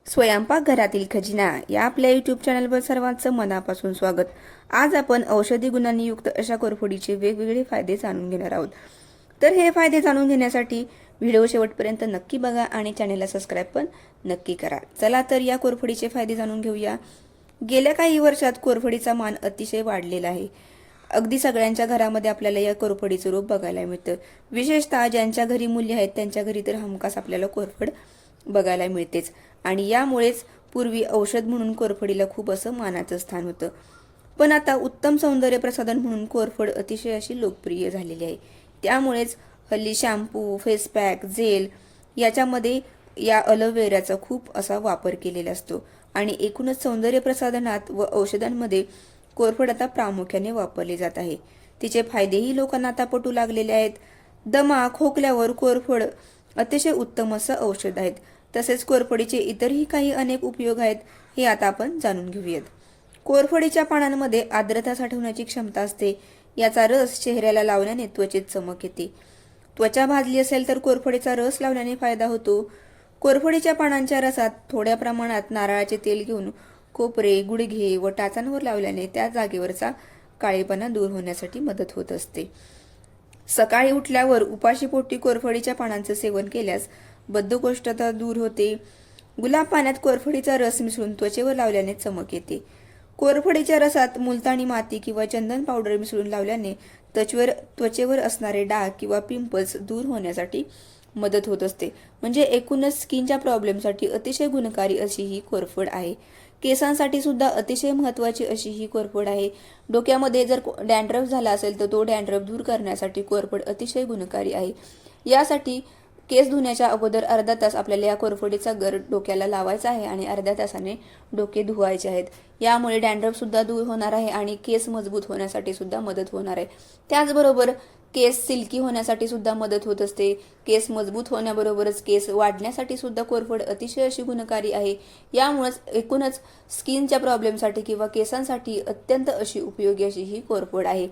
स्वयंपाकघरातील खजिना या आपल्या यूट्यूब चॅनलवर सर्वांचं मनापासून स्वागत। आज आपण औषधी गुणांनी युक्त अशा कोरफडीचे वेगवेगळे फायदे जाणून घेणार आहोत। तर हे फायदे जाणून घेण्यासाठी व्हिडिओ शेवटपर्यंत नक्की बघा आणि चॅनलला सबस्क्राइब पण नक्की करा। चला तर या कोरफडीचे फायदे जाणून घेऊया। गेल्या काही वर्षात कोरफडीचा मान अतिशय वाढलेला आहे। अगदी सगळ्यांच्या घरामध्ये आपल्याला या कोरफडीचं रूप बघायला मिळतं। विशेषतः ज्यांच्या घरी मुली आहेत त्यांच्या घरी तर हमखास आपल्याला कोरफड बघायला मिळतेच आणि यामुळेच पूर्वी औषध म्हणून कोरफडीला खूप असं मानाचं स्थान होतं। पण आता उत्तम सौंदर्य प्रसाधन म्हणून कोरफड अतिशय अशी लोकप्रिय झालेली आहे। त्यामुळेच हल्ली शॅम्पू, फेस पॅक, जेल याच्यामध्ये या अलोवेराचा खूप असा वापर केलेला असतो आणि एकूणच सौंदर्य प्रसाधनात व औषधांमध्ये कोरफड आता प्रामुख्याने वापरले जात आहे। तिचे फायदेही लोकांना आता पटू लागलेले आहेत। दमा, खोकल्यावर कोरफड अतिशय उत्तम असं औषध आहेत। तसेच कोरफडीचे इतरही काही अनेक उपयोग आहेत, हे आता आपण जाणून घेऊयात। कोरफडीच्या पानांमध्ये आर्द्रता साठवण्याची क्षमता असते। याचा रस चेहऱ्याला लावल्याने त्वचेत चमक येते। त्वचा भाजली असेल तर कोरफडीचा रस लावल्याने फायदा होतो। कोरफडीच्या पानांच्या रसात थोड्या प्रमाणात नारळाचे तेल घेऊन कोपरे, गुडघे व टाचांवर लावल्याने त्या जागेवरचा काळेपणा दूर होण्यासाठी मदत होत असते। सकाळी उठल्यावर उपाशीपोटी कोरफडीच्या पानांचे सेवन केल्यास बद्धकोष्ठता दूर होते। गुलाब पाण्यात कोरफडीचा रस मिसळून त्वचेवर लावल्याने चमक येते। कोरफडीच्या रसात मुलतानी माती किंवा चंदन पावडर मिसळून लावल्याने त्वचेवर असणारे डाग किंवा पिंपल्स दूर होण्यासाठी मदत होत असते। म्हणजे एकूणच स्किनच्या प्रॉब्लेमसाठी अतिशय गुणकारी अशी ही कोरफड आहे। केसांसाठी सुद्धा अतिशय महत्त्वाची अशी ही कोरफड आहे। डोक्यामध्ये जर डॅन्ड्रफ झाला असेल तर तो डॅन्ड्रफ दूर करण्यासाठी कोरफड अतिशय गुणकारी आहे। यासाठी केस धुण्याच्या अगोदर अर्धा तास आपल्याला या कोरफडीचा गर डोक्याला लावायचा आहे आणि अर्ध्या तासाने डोके धुवायचे आहेत। यामुळे डॅन्ड्रफ सुद्धा दूर होणार आहे आणि केस मजबूत होण्यासाठी सुद्धा मदत होणार आहे। त्याचबरोबर केस सिल्की होण्यासाठी सुद्धा मदत होत असते। केस मजबूत होण्याबरोबरच केस वाढण्यासाठी सुद्धा कोरफड अतिशय अशी गुणकारी आहे। यामुळेच एकूणच स्किनच्या प्रॉब्लेमसाठी किंवा केसांसाठी अत्यंत अशी उपयोगी अशी ही कोरफड आहे।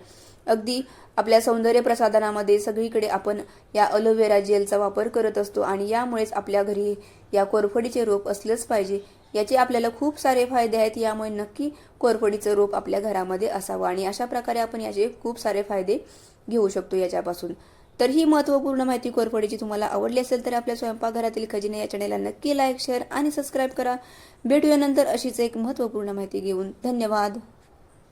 अगदी आपल्या सौंदर्य प्रसाधनामध्ये सगळीकडे आपण या अलोवेरा जेलचा वापर करत असतो आणि यामुळेच आपल्या घरी या कोरफडीचे रोप असलंच पाहिजे। याचे आपल्याला खूप सारे फायदे आहेत। यामुळे नक्की कोरफडीचं रोप आपल्या घरामध्ये असावं आणि अशा प्रकारे आपण याचे खूप सारे फायदे घेऊ शकतो याच्यापासून। तर ही महत्त्वपूर्ण माहिती कोरफडीची तुम्हाला आवडली असेल तर आपल्या स्वयंपाकघरातील खजिने या चॅनेलला नक्की लाईक, शेअर आणि सबस्क्राईब करा। भेटूया नंतर अशीच एक महत्त्वपूर्ण माहिती घेऊन। धन्यवाद।